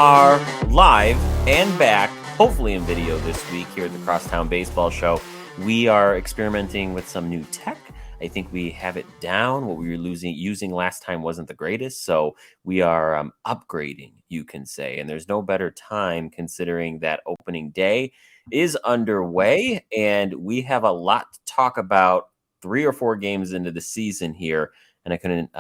are live and back, hopefully in video this week here at the Crosstown Baseball Show. We are experimenting with some new tech. I think we have it down. What we were using last time wasn't the greatest, so we are upgrading, you can say. And there's no better time considering that opening day is underway, and we have a lot to talk about 3 or 4 games into the season here, and I couldn't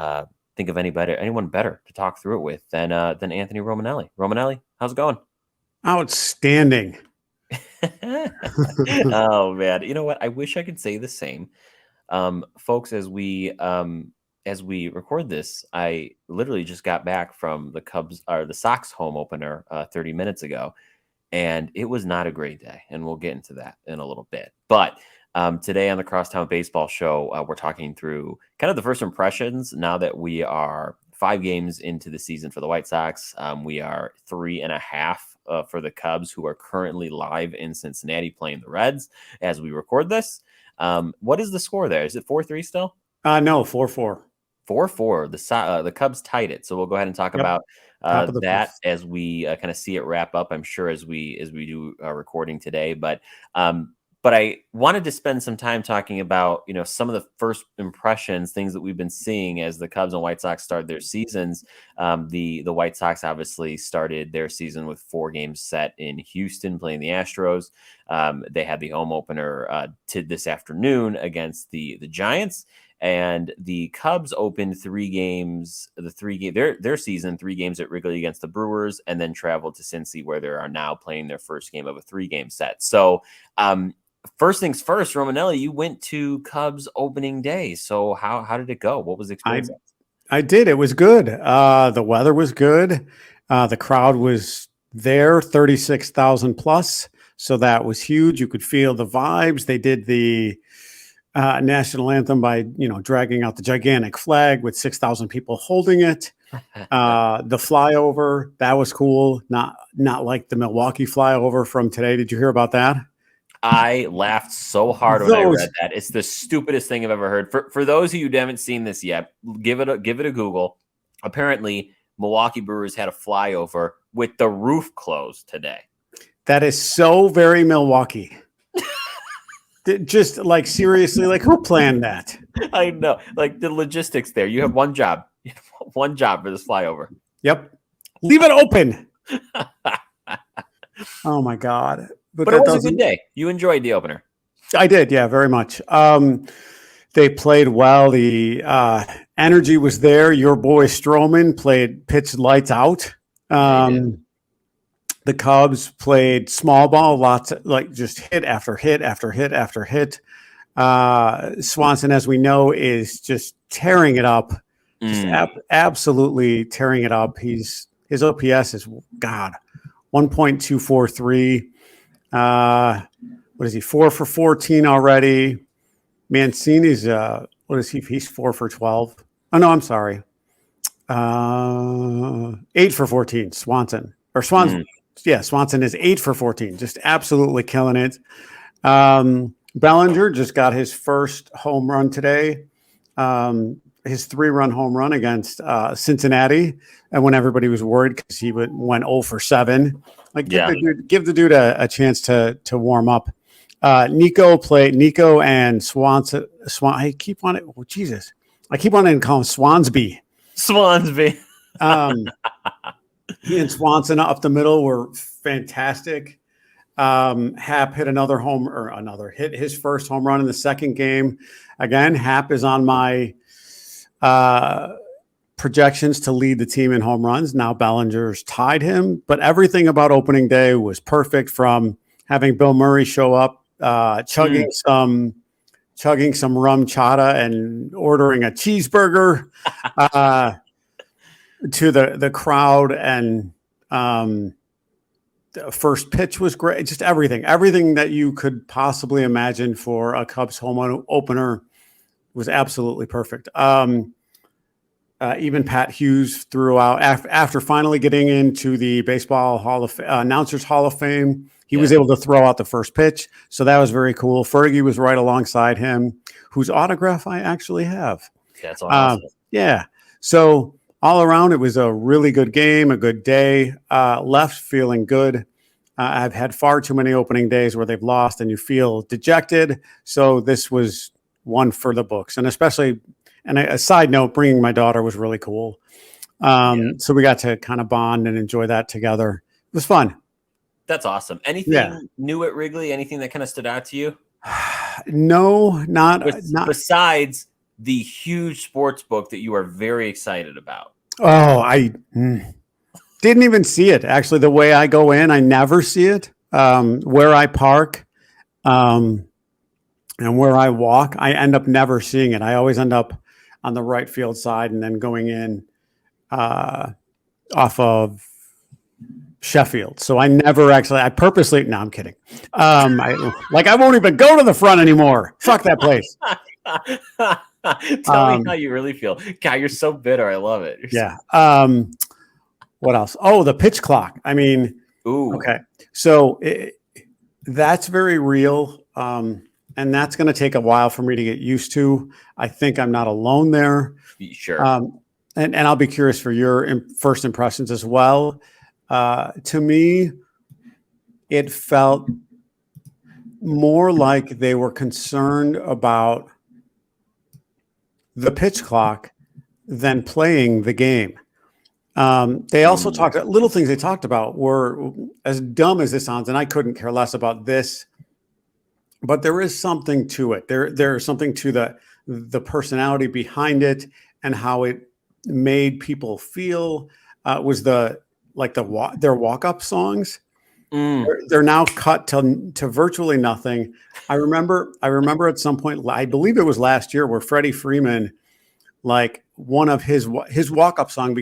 think of anyone better to talk through it with than Anthony Romanelli. Romanelli, how's it going? Outstanding. Oh man, you know what? I wish I could say the same. Folks, as we record this, I literally just got back from the Sox home opener 30 minutes ago, and it was not a great day, and we'll get into that in a little bit. But today on the Crosstown Baseball Show, we're talking through kind of the first impressions now that we are 5 games into the season for the White Sox. We are 3.5 for the Cubs, who are currently live in Cincinnati playing the Reds as we record this. What is the score there? Is it 4-3 still? No, 4-4. 4-4. The Cubs tied it. So we'll go ahead and talk about that as we kind of see it wrap up, I'm sure, as we do recording today. But I wanted to spend some time talking about, some of the first impressions, things that we've been seeing as the Cubs and White Sox start their seasons. The White Sox obviously started their season with 4 games set in Houston playing the Astros. They had the home opener to this afternoon against the Giants. And the Cubs opened 3 games, their season, 3 games at Wrigley against the Brewers, and then traveled to Cincy, where they are now playing their first game of a 3-game set. So, first things first, Romanelli, you went to Cubs opening day. So how did it go? What was the experience? I did. It was good. The weather was good. The crowd was there, 36,000 plus. So that was huge. You could feel the vibes. They did the national anthem by, dragging out the gigantic flag with 6,000 people holding it. The flyover, that was cool. Not like the Milwaukee flyover from today. Did you hear about that? I laughed so hard when I read that. It's the stupidest thing I've ever heard. For those of you who haven't seen this yet, give it a Google. Apparently, Milwaukee Brewers had a flyover with the roof closed today. That is so very Milwaukee. Just like, seriously, like, who planned that? I know, like the logistics there. You have one job. One job for this flyover. Yep. Leave it open. Oh my God. But it was a good day. You enjoyed the opener. I did. Yeah, very much. They played well. The energy was there. Your boy Stroman pitched lights out. The Cubs played small ball, just hit after hit after hit after hit. Swanson, as we know, is just tearing it up. Absolutely tearing it up. His OPS is 1.243. What is he? 4 for 14 already. Mancini's what is he? He's 4 for 12. Oh no, I'm sorry. 8 for 14. Swanson. Yeah, Swanson is 8 for 14. Just absolutely killing it. Bellinger just got his first home run today. His 3-run home run against Cincinnati, and when everybody was worried because he went 0 for 7. Give the dude a chance to warm up. Nico and Swanson. I keep wanting to call him Swansby. Swansby. He and Swanson up the middle were fantastic. Happ hit hit his first home run in the second game. Again, Happ is on my projections to lead the team in home runs. Now Bellinger's tied him, but everything about opening day was perfect, from having Bill Murray show up, chugging some rum chata and ordering a cheeseburger, to the crowd, and the first pitch was great. Just everything that you could possibly imagine for a Cubs home opener was absolutely perfect. Even Pat Hughes threw out after finally getting into the Baseball Announcers Hall of Fame. He was able to throw out the first pitch, so that was very cool. Fergie was right alongside him, whose autograph I actually have. That's awesome. Yeah. So all around, it was a really good game, a good day. Left feeling good. I've had far too many opening days where they've lost and you feel dejected. So this was one for the books. And especially, and a side note, bringing my daughter was really cool. Yeah. So we got to kind of bond and enjoy that together. It was fun. That's awesome. Yeah. Anything new at Wrigley? Anything that kind of stood out to you? No, not. Besides the huge sports book that you are very excited about. Oh, I didn't even see it. Actually, the way I go in, I never see it. Where I park, and where I walk, I end up never seeing it. I always end up on the right field side and then going in off of Sheffield. So I purposely, no, I'm kidding. I won't even go to the front anymore. Fuck that place. Tell me how you really feel. God, you're so bitter. I love it. Yeah. What else? Oh, the pitch clock. I mean, ooh. Okay. So that's very real. And that's going to take a while for me to get used to. I think I'm not alone there. Sure. And I'll be curious for your first impressions as well. To me, it felt more like they were concerned about the pitch clock than playing the game. They also talked, little things they talked about were, as dumb as this sounds, and I couldn't care less about this, but there is something to it. There's something to the personality behind it and how it made people feel. Was their walk-up songs. They're now cut to virtually nothing. I remember at some point, I believe it was last year, where Freddie Freeman, like one of his walk-up song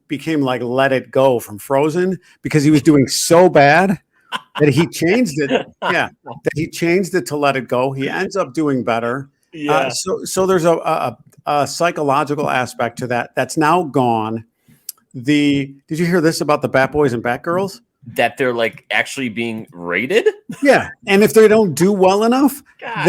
became like "Let It Go" from Frozen, because he was doing so bad that he changed it. Yeah, that he changed it to "Let It Go." He ends up doing better. Yeah. So there's a psychological aspect to that that's now gone. Did you hear this about the Bat Boys and Bat Girls? That they're like actually being rated? Yeah. And if they don't do well enough, God.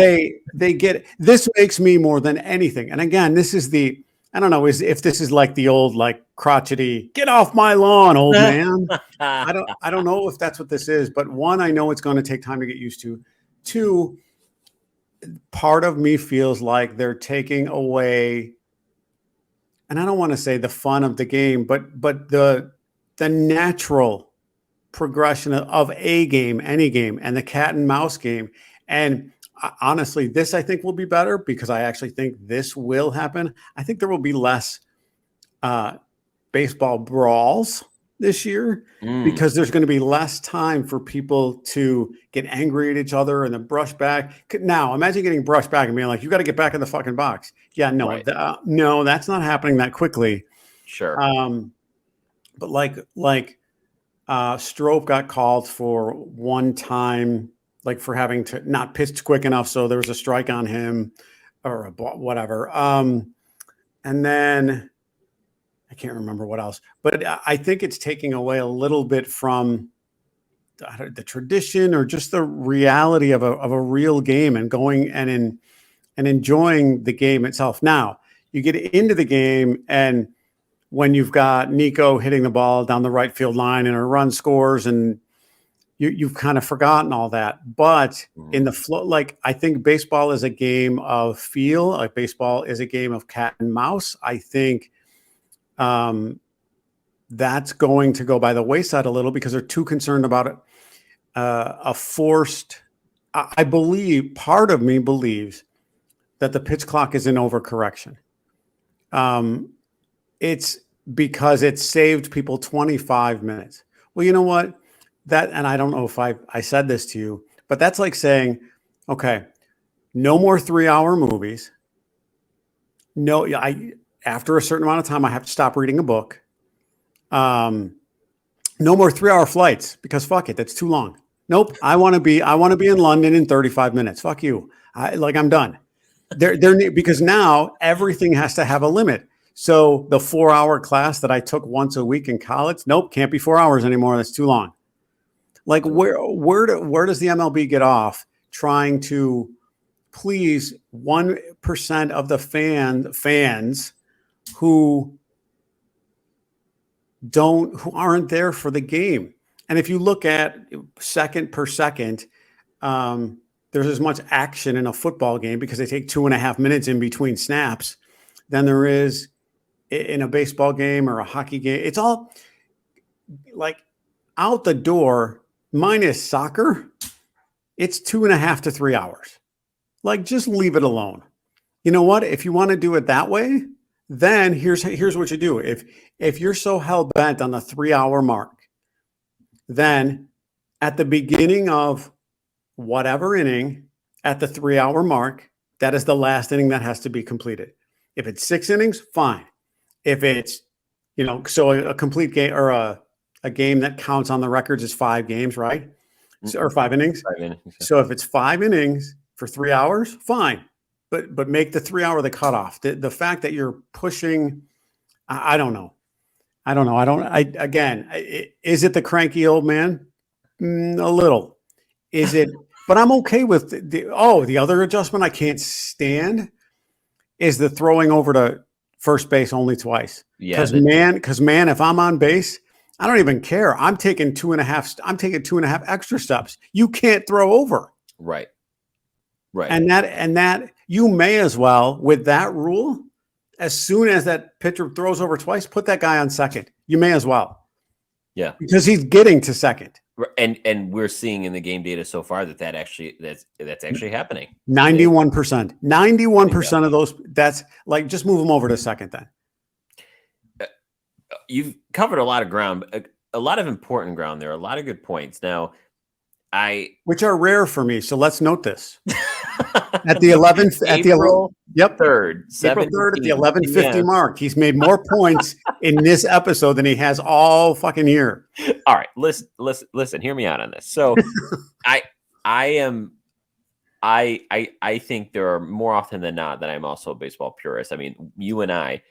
they get, this makes me more than anything. And again, this is I don't know if this is like the old, like, crotchety, get off my lawn, old man. I don't know if that's what this is, but one, I know it's going to take time to get used to. Two, part of me feels like they're taking away, and I don't want to say the fun of the game, but the natural progression of a game, any game, and the cat and mouse game. And honestly, this I think will be better, because I actually think this will happen. I think there will be less baseball brawls this year, because there's going to be less time for people to get angry at each other and then brush back. Now, imagine getting brushed back and being like, you got to get back in the fucking box. Yeah, no, right. No, that's not happening that quickly. Sure. But like Strope got called for one time, like for having to not pitch quick enough, so there was a strike on him, or whatever. And then I can't remember what else, but I think it's taking away a little bit from the tradition, or just the reality of a real game, and going and enjoying the game itself. Now you get into the game, and when you've got Nico hitting the ball down the right field line and a run scores, and you've kind of forgotten all that. But in the flow, like, I think baseball is a game of feel. Like, baseball is a game of cat and mouse. I think that's going to go by the wayside a little, because they're too concerned about it. I believe, part of me believes that the pitch clock is an overcorrection. It's because it saved people 25 minutes. Well, you know what? And I don't know if I said this to you, but that's like saying, okay, no more 3-hour movies. No, after a certain amount of time, I have to stop reading a book. No more 3-hour flights, because fuck it, that's too long. Nope, I want to be in London in 35 minutes. Fuck you. I'm done. Because now everything has to have a limit. So the 4-hour class that I took once a week in college, nope, can't be 4 hours anymore. That's too long. Like, where does the MLB get off trying to please 1% of the fans who who aren't there for the game. And if you look at second per second, there's as much action in a football game because they take 2.5 minutes in between snaps than there is in a baseball game or a hockey game. It's all like out the door, minus soccer, it's 2.5 to 3 hours. Like, just leave it alone. You know what? If you want to do it that way, then here's what you do. If you're so hell bent on the 3 hour mark, then at the beginning of whatever inning, at the 3 hour mark, that is the last inning that has to be completed. If it's 6 innings, fine. If it's, so a complete game or a game that counts on the records is 5 games, right? So, or 5 innings. 5 innings. So if it's 5 innings for 3 hours, fine. But make the 3 hour the cutoff. The fact that you're pushing, I don't know. Is it the cranky old man? A little. Is it? But I'm okay with the other adjustment I can't stand is the throwing over to first base only twice. Yeah. Because man, if I'm on base, I don't even care. I'm taking 2.5 extra steps. You can't throw over. Right. And that you may as well, with that rule, as soon as that pitcher throws over twice, put that guy on second. You may as well. Yeah. Because he's getting to second. And we're seeing in the game data so far that's actually happening. 91%. 91% of those, that's like, just move them over to second then. You've covered a lot of ground, a lot of important ground there, a lot of good points. Now, which are rare for me. So let's note this. At the 11th, at the April 3rd, April 3rd at the 11:50 mark, he's made more points in this episode than he has all fucking year. All right, listen. Hear me out on this. So, I think there are more often than not that I'm also a baseball purist. I mean, you and I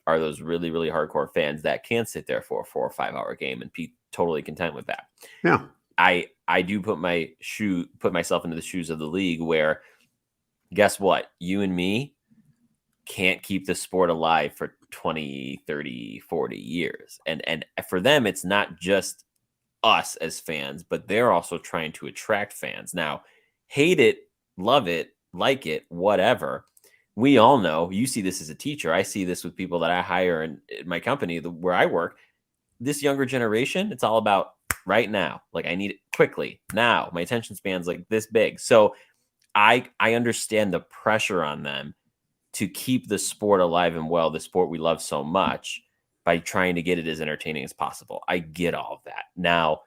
are those really, really hardcore fans that can sit there for a 4 or 5 hour game and be totally content with that. Yeah. I do put myself into the shoes of the league where, guess what? You and me can't keep the sport alive for 20, 30, 40 years. And for them, it's not just us as fans, but they're also trying to attract fans. Now, hate it, love it, like it, whatever. We all know, you see this as a teacher. I see this with people that I hire in my company where I work. This younger generation, it's all about right now. Like, I need it quickly now. My attention span's like this big. So I understand the pressure on them to keep the sport alive and well, the sport we love so much, by trying to get it as entertaining as possible. I get all of that. Now,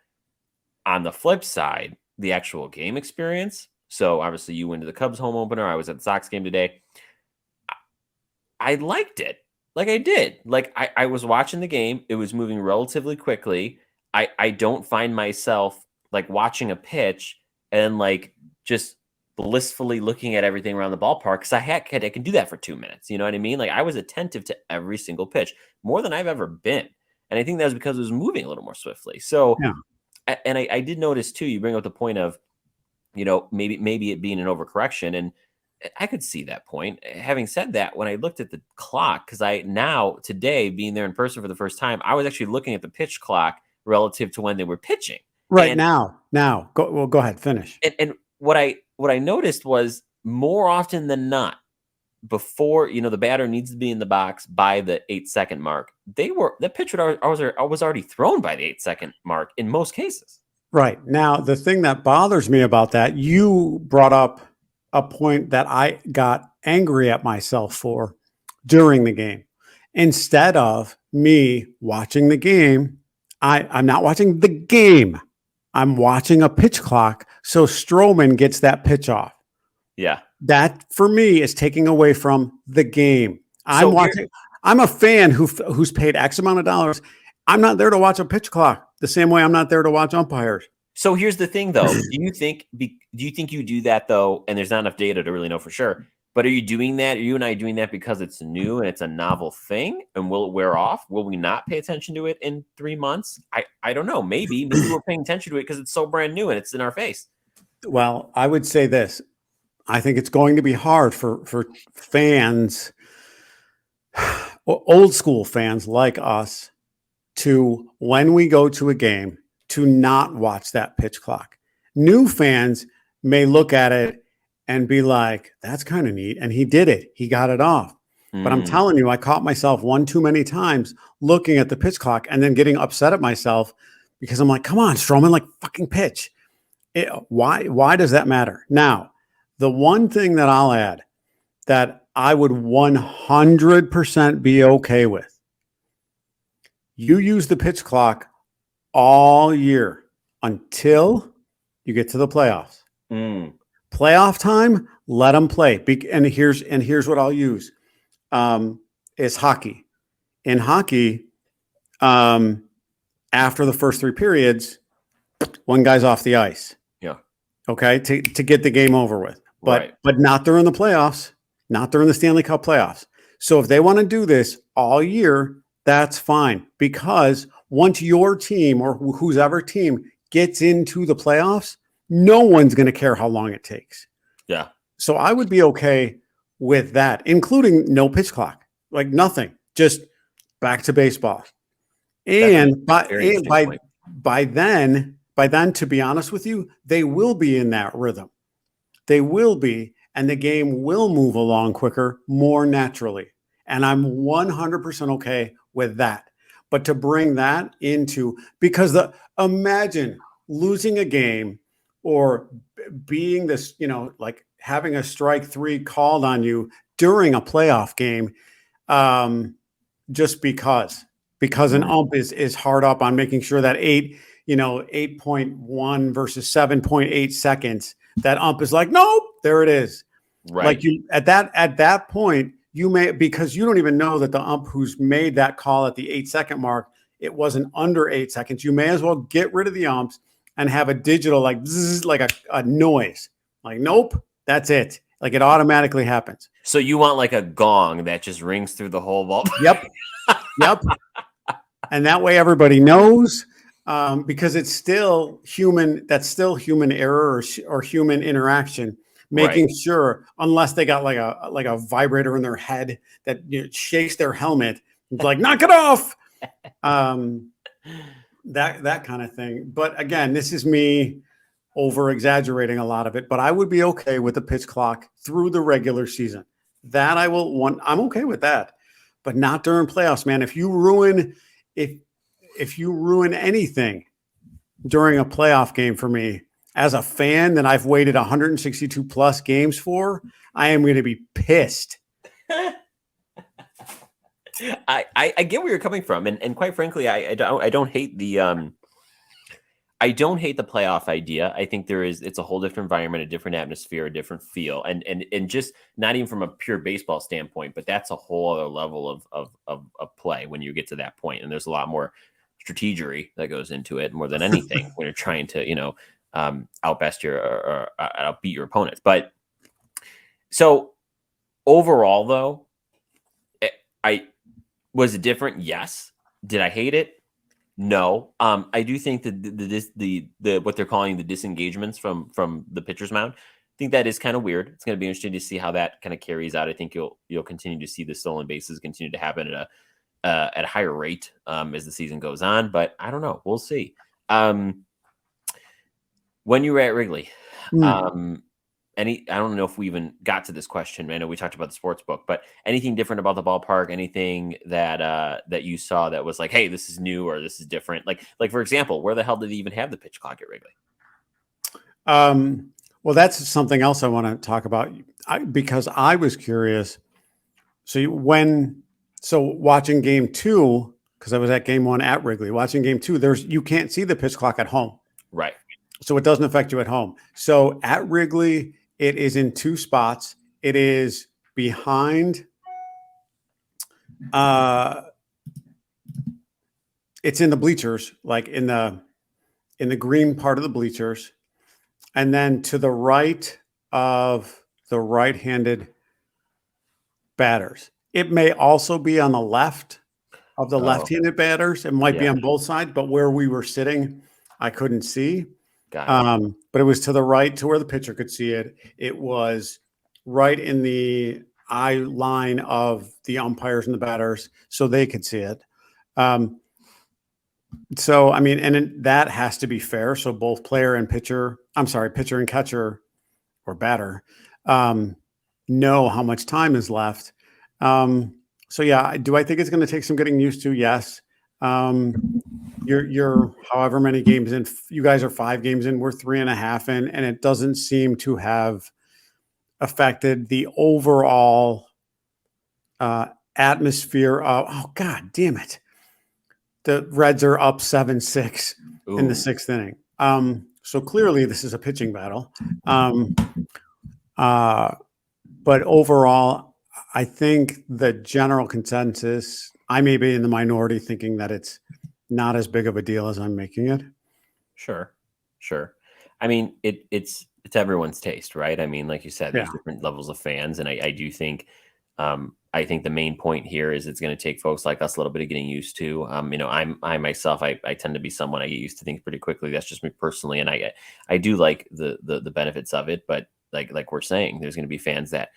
on the flip side, the actual game experience. So obviously you went to the Cubs home opener. I was at the Sox game today. I liked it. Like, I did. Like, I was watching the game. It was moving relatively quickly. I don't find myself like watching a pitch and like just blissfully looking at everything around the ballpark, because I can do that for 2 minutes. You know what I mean? Like, I was attentive to every single pitch, more than I've ever been. And I think that was because it was moving a little more swiftly. So, yeah. And I did notice too, you bring up the point of, maybe it being an overcorrection. And I could see that point. Having said that, when I looked at the clock, because today being there in person for the first time, I was actually looking at the pitch clock relative to when they were pitching. Right. Now, go ahead, finish. And what I noticed was, more often than not, before, the batter needs to be in the box by the 8-second mark, the pitch was already thrown by the 8-second mark in most cases. Right. Now, the thing that bothers me about that, you brought up a point that I got angry at myself for during the game. Instead of me watching the game, I'm not watching the game. I'm watching a pitch clock so Stroman gets that pitch off. Yeah. That, for me, is taking away from the game. I'm a fan who's paid X amount of dollars. I'm not there to watch a pitch clock the same way I'm not there to watch umpires. So here's the thing, though. Do you think you do that, though, and there's not enough data to really know for sure, but are you doing that? Are you and I doing that because it's new and it's a novel thing, and will it wear off? Will we not pay attention to it in 3 months? I don't know. Maybe we're paying attention to it because it's so brand new and it's in our face. Well, I would say this. I think it's going to be hard for fans, old school fans like us, to when we go to a game to not watch that pitch clock. New fans may look at it and be like, that's kind of neat. And he did it. He got it off. But I'm telling you, I caught myself one too many times looking at the pitch clock and then getting upset at myself because I'm like, come on, Stroman, like fucking pitch. Why does that matter? Now, the one thing that I'll add that I would 100% be okay with, you use the pitch clock all year until you get to the playoffs. Playoff time, let them play. And here's what I'll use is hockey. In hockey, after the first 3 periods, one guy's off the ice. Yeah. Okay, to get the game over with. But not during the playoffs, not during the Stanley Cup playoffs. So if they want to do this all year, that's fine. Because once your team or whose ever team gets into the playoffs, no one's going to care how long it takes. Yeah. So I would be okay with that, including no pitch clock, like nothing, just back to baseball. And by then, to be honest with you, they will be in that rhythm. They will be, and the game will move along quicker, more naturally. And I'm 100% okay with that. But to bring that into, because imagine losing a game or being this, like having a strike 3 called on you during a playoff game, just because an ump is hard up on making sure that 8.1 versus 7.8 seconds, that ump is like, nope, there it is. Right. Like you at that point, you may, because you don't even know that the ump who's made that call at the 8-second mark, it wasn't under 8 seconds. You may as well get rid of the umps and have a digital like zzz, like a noise. Like, nope, that's it. Like it automatically happens. So you want like a gong that just rings through the whole ball? Yep. And that way everybody knows, because it's still human. That's still human error or human interaction, making sure, unless they got like a vibrator in their head that shakes their helmet, like knock it off, that kind of thing. But again, this is me over exaggerating a lot of it. But I would be okay with the pitch clock through the regular season. That I'm okay with that, but not during playoffs, man. If you ruin anything during a playoff game for me as a fan that I've waited 162 plus games for, I am going to be pissed. I get where you're coming from, and quite frankly, I don't hate the I don't hate the playoff idea. I think it's a whole different environment, a different atmosphere, a different feel, and just not even from a pure baseball standpoint, but that's a whole other level of play when you get to that point. And there's a lot more strategery that goes into it more than anything when you're trying to, outbest or outbeat your opponents. But so overall, though, was it different? Yes. Did I hate it? No. I do think that the what they're calling the disengagements from the pitcher's mound, I think that is kind of weird. It's going to be interesting to see how that kind of carries out. I think you'll continue to see the stolen bases continue to happen at a higher rate as the season goes on. But I don't know. We'll see. When you were at Wrigley, I don't know if we even got to this question. I know we talked about the sports book, but anything different about the ballpark? Anything that you saw that was like, hey, this is new or this is different? Like for example, where the hell did they even have the pitch clock at Wrigley? Well, that's something else I want to talk about because I was curious. So watching game 2, because I was at game 1 at Wrigley, watching game 2, you can't see the pitch clock at home. Right. So it doesn't affect you at home. So at Wrigley, it is in 2 spots. It is behind. It's in the bleachers, like in the green part of the bleachers, and then to the right of the right-handed batters. It may also be on the left of the left-handed batters. It might be on both sides, but where we were sitting, I couldn't see. But it was to the right, to where the pitcher could see it. It was right in the eye line of the umpires and the batters, so they could see it. So, I mean, that has to be fair. So both pitcher and catcher or batter, um, know how much time is left. Um, so yeah, do I think it's going to take some getting used to? Yes. Um, you're however many games in. You guys are 5 games in. We're 3.5 in, and it doesn't seem to have affected the overall uh, atmosphere of. Oh God, damn it! The Reds are up 7-6 in the Ooh, 6th inning. So clearly, this is a pitching battle. Um, uh, but overall, I think the general consensus. I may be in the minority, thinking that it's not as big of a deal as I'm making it. sure, sure. I mean, it's everyone's taste, right? I mean, like you said, Yeah. there's different levels of fans, and I do think, I think the main point here is it's going to take folks like us a little bit of getting used to. I myself, I tend to be someone I get used to things pretty quickly. That's just me personally, and I do like the benefits of it, but like we're saying, there's going to be fans that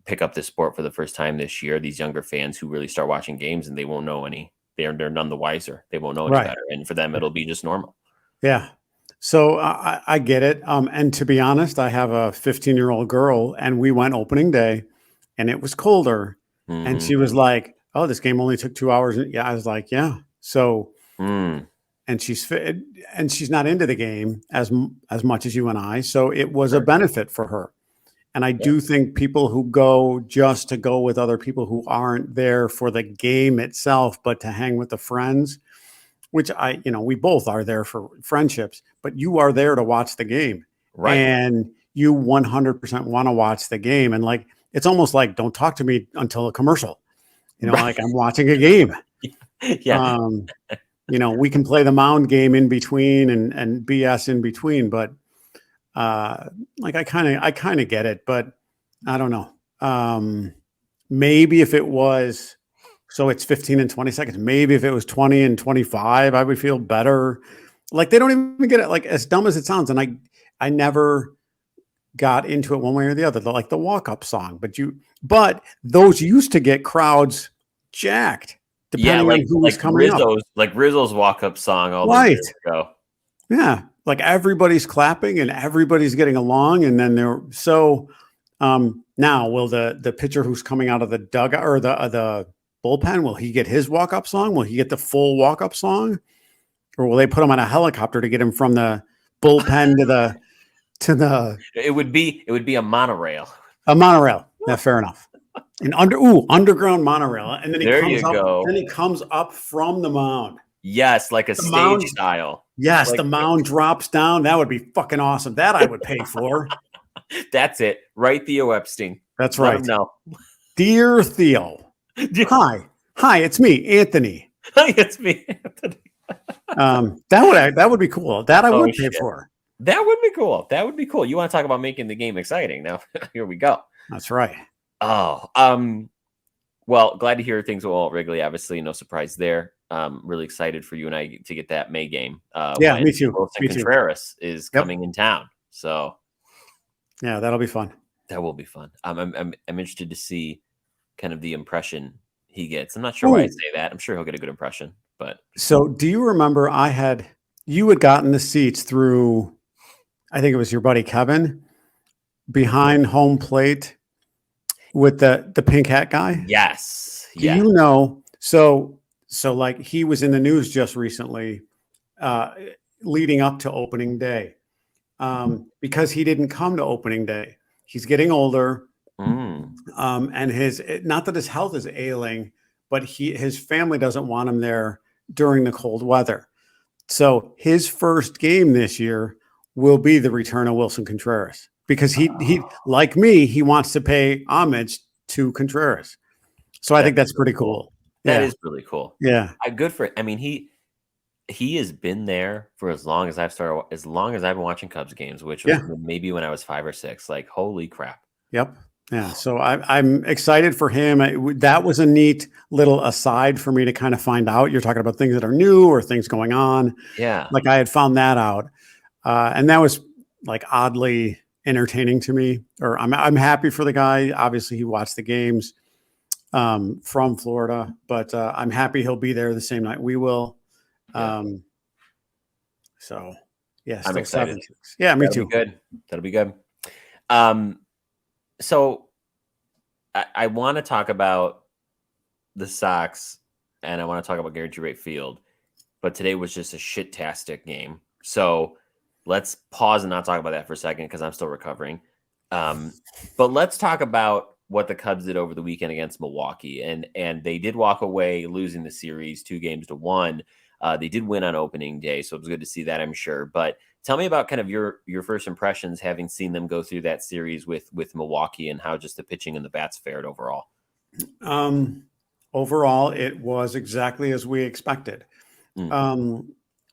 pick up this sport for the first time this year. These younger fans who really start watching games and they won't know any. They're none the wiser. They won't know any Right. better, and for them, it'll be just normal. Yeah. So I get it. And to be honest, I have a 15-year-old girl, and we went opening day, and it was colder, and Hmm. she was like, "Oh, this game only took 2 hours." And yeah, I was like, "Yeah." So, Mm, and she's not into the game as much as you and I. So it was a sure. benefit for her. And I Yeah. do think people who go just to go with other people who aren't there for the game itself, but to hang with the friends, which we both are there for friendships, but you are there to watch the game, Right. and you 100% want to watch the game. And like, it's almost like, don't talk to me until a commercial, Right. like I'm watching a game. Yeah. Um, we can play the mound game in between and BS in between, but uh, like I kind of get it, but I don't know. Maybe if it was, so it's 15 and 20 seconds. Maybe if it was 20 and 25, I would feel better. Like they don't even get it. Like as dumb as it sounds, and I never got into it one way or the other. Like the walk up song, but those used to get crowds jacked Yeah, depending on who was coming up. Like Rizzo's walk-up song all those Right. years ago. Yeah. Like everybody's clapping and everybody's getting along, and then now will the pitcher who's coming out of the dugout or the bullpen, will he get his walk up song? Will he get the full walk up song, or will they put him on a helicopter to get him from the bullpen to the It would be a monorail. a monorail? Yeah, fair enough. An underground monorail, and then he There comes you up. go. Then he comes up from the mound. Yes, like a The stage mound, style. yes, Like the mound drops down. That would be fucking awesome. That I would pay for. that's it. Right, Theo Epstein. That's Let him right. know. Dear Theo, hi, it's me, Anthony. It's me. That would be cool. That I Oh would pay shit. for. That would be cool. That would be cool. You want to talk about making the game exciting? Now, here we go. That's right. Oh, well, glad to hear things will Wrigley. Obviously, no surprise there. Really excited for you and I to get that May game Yeah, when me too. Wilson Me too. Contreras is Yep. coming in town. So Yeah, that'll be fun. that will be fun. I'm interested to see kind of the impression he gets. I'm not sure why I Oh, say that. I'm sure he'll get a good impression, but so do you remember you had gotten the seats through, I think it was your buddy Kevin, behind home plate with the pink hat guy? yes, Do yeah. you know? So like he was in the news just recently, uh, leading up to opening day, because he didn't come to opening day. He's getting older, Mm, and his not that his health is ailing, but his family doesn't want him there during the cold weather. So his first game this year will be the return of Wilson Contreras, because he like me, he wants to pay homage to Contreras. So I think that's that's really pretty cool. cool. That Yeah. is really cool. Yeah. Good for. I mean, he has been there for as long as I've been watching Cubs games, which was Yeah. maybe when I was 5 or 6. Like, holy crap! Yep. Yeah. So I'm excited for him. That was a neat little aside for me to kind of find out. You're talking about things that are new or things going on. Yeah, Like I had found that out. And that was like oddly entertaining to me, or I'm happy for the guy. Obviously he watched the games, from Florida, but I'm happy he'll be there the same night we will. Yeah. So yeah, I'm still excited. 7-6. Yeah, me That'll be too. good. That'll be good. Um, so I want to talk about the Sox and I want to talk about Guaranteed Rate Field, but today was just a shit-tastic game. So let's pause and not talk about that for a second because I'm still recovering. But let's talk about what the Cubs did over the weekend against Milwaukee, and they did walk away losing the series 2-1. They did win on opening day, so it was good to see that, I'm sure. But tell me about kind of your first impressions, having seen them go through that series with Milwaukee, and how just the pitching and the bats fared overall. Overall, it was exactly as we expected. Mm.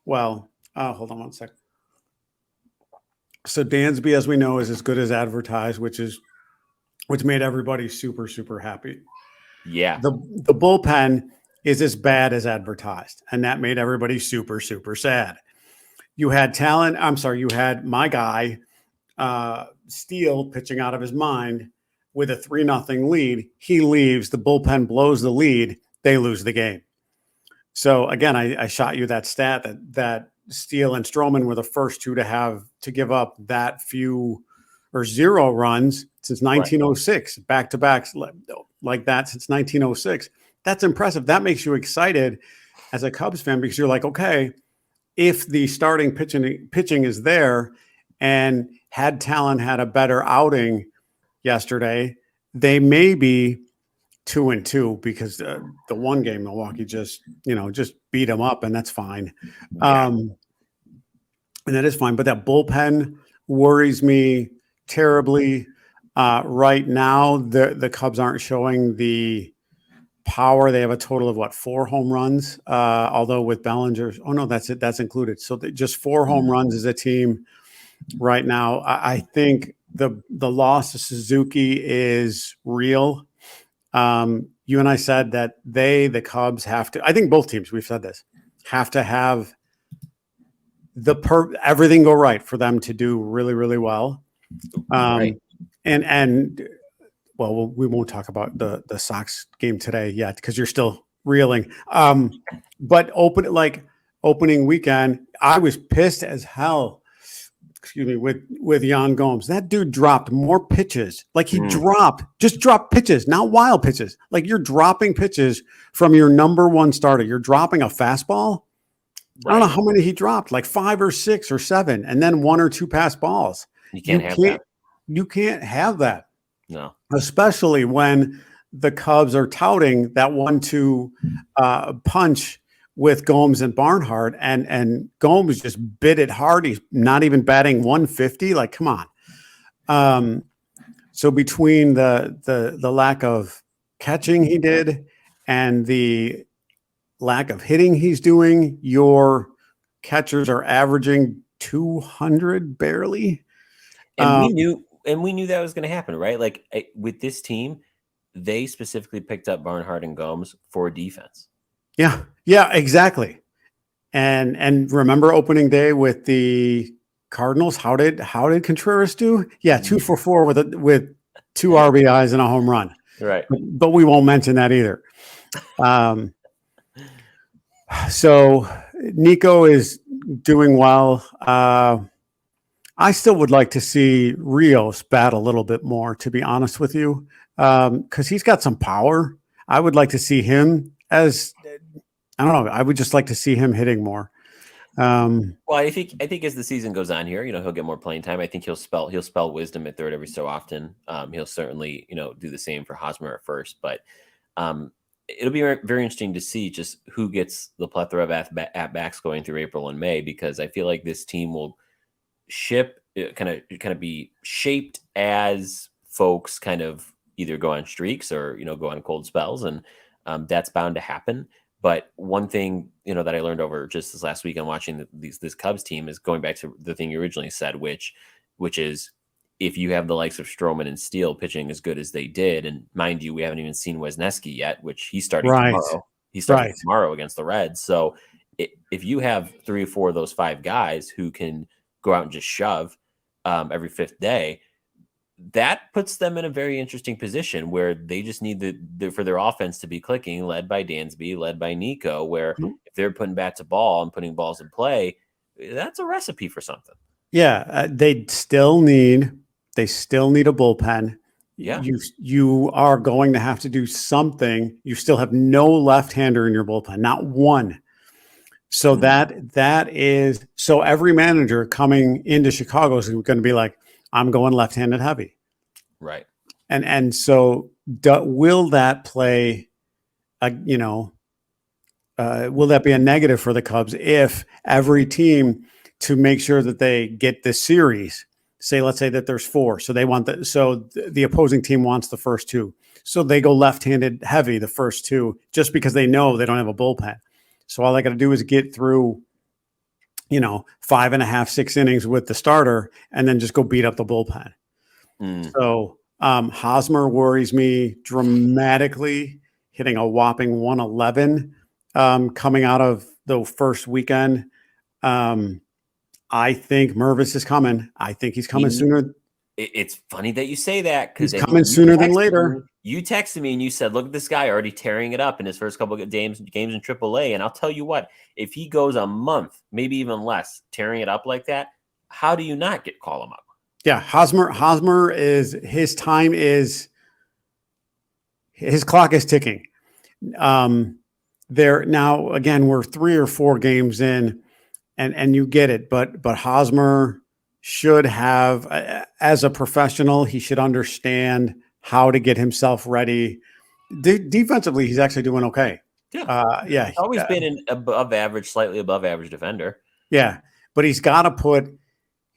Well, hold on one sec. So Dansby, as we know, is as good as advertised, which made everybody super, super happy. Yeah. The bullpen is as bad as advertised, and that made everybody super, super sad. You had talent. I'm sorry, you had my guy, Steele, pitching out of his mind with a 3-0 lead. He leaves, the bullpen blows the lead, they lose the game. So again, I shot you that stat that Steele and Stroman were the first two to give up that few or 0 runs since 1906, back to backs like that since 1906. That's impressive. That makes you excited as a Cubs fan because you're like, okay, if the starting pitching is there, and had Talon had a better outing yesterday, they may be 2-2 because the one game Milwaukee just beat them up, and that's fine. Yeah. And that is fine. But that bullpen worries me terribly. Right now, the Cubs aren't showing the power. They have a total of 4 home runs. Although with Bellinger, oh no, that's it. That's included. So just 4 home runs as a team right now. I think the loss of Suzuki is real. You and I said that the Cubs have to, I think both teams, we've said this, have to have everything go right for them to do really, really well. Right. And well, we won't talk about the Sox game today yet because you're still reeling. But opening weekend, I was pissed as hell. Excuse me, with Yan Gomes. That dude dropped more pitches. Like he just dropped pitches, not wild pitches. Like you're dropping pitches from your number one starter. You're dropping a fastball. I don't know how many he dropped, like 5 or 6 or 7, and then 1 or 2 pass balls. You can't have that. You can't have that. No. Especially when the Cubs are touting that 1-2 punch with Gomes and Barnhart, and Gomes just bit it hard. He's not even batting 150. Like, come on. So between the lack of catching he did and the lack of hitting he's doing, your catchers are averaging 200 barely. And we knew that was going to happen, right? Like with this team, they specifically picked up Barnhart and Gomes for defense. Yeah, exactly. And remember opening day with the Cardinals? How did Contreras do? Yeah, 2 for 4 with 2 RBIs and a home run. Right. But we won't mention that either. So Nico is doing well. I still would like to see Rios bat a little bit more, to be honest with you, because he's got some power. I would like to see him I don't know. I would just like to see him hitting more. Well, I think as the season goes on here, he'll get more playing time. I think he'll spell Wisdom at third every so often. He'll certainly, do the same for Hosmer at first, but it'll be very, very interesting to see just who gets the plethora of at backs going through April and May, because I feel like this team will kind of be shaped as folks kind of either go on streaks or go on cold spells, and that's bound to happen. But one thing that I learned over just this last weekend watching this Cubs team is going back to the thing you originally said, which is if you have the likes of Stroman and Steele pitching as good as they did, and mind you, we haven't even seen Wesneski yet, which he's starting tomorrow. He's starting tomorrow against the Reds. So if you have 3 or 4 of those 5 guys who can go out and just shove every 5th day, that puts them in a very interesting position where they just need for their offense to be clicking, led by Dansby, led by Nico, where if they're putting bat to ball and putting balls in play, that's a recipe for something. Yeah, they still need a bullpen. Yeah. You are going to have to do something. You still have no left-hander in your bullpen, not one. So that is so every manager coming into Chicago is going to be like, I'm going left-handed heavy. Right. And so will that play will that be a negative for the Cubs if every team, to make sure that they get this series, let's say that there's 4, so they want the opposing team wants the first 2, so they go left-handed heavy the first 2 just because they know they don't have a bullpen. So all they got to do is get through 5.5, 6 innings with the starter and then just go beat up the bullpen. So Hosmer worries me dramatically, hitting a whopping 111 coming out of the first weekend. I think Mervis is coming. I think he's coming sooner. It's funny that you say that, because he's coming sooner than later. You texted me and you said, look at this guy already tearing it up in his first couple of games in AAA. And I'll tell you what, if he goes a month, maybe even less, tearing it up like that, how do you not call him up? Yeah, Hosmer is, his clock is ticking. There now, again, we're 3 or 4 games in, and you get it, but Hosmer should have, as a professional, he should understand how to get himself ready. Defensively, he's actually doing okay. Yeah, he's always been an above average, slightly above average defender. Yeah, but he's got to put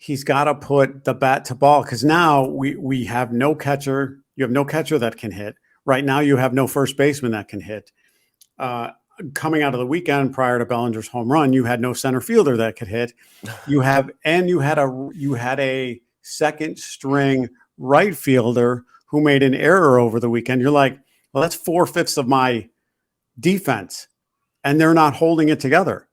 the bat to ball, because now we have no catcher. You have no catcher that can hit. Right now, you have no first baseman that can hit. Coming out of the weekend prior to Bellinger's home run, you had no center fielder that could hit. You had a second string right fielder who made an error over the weekend. You're like, well, that's 4/5 of my defense, and they're not holding it together.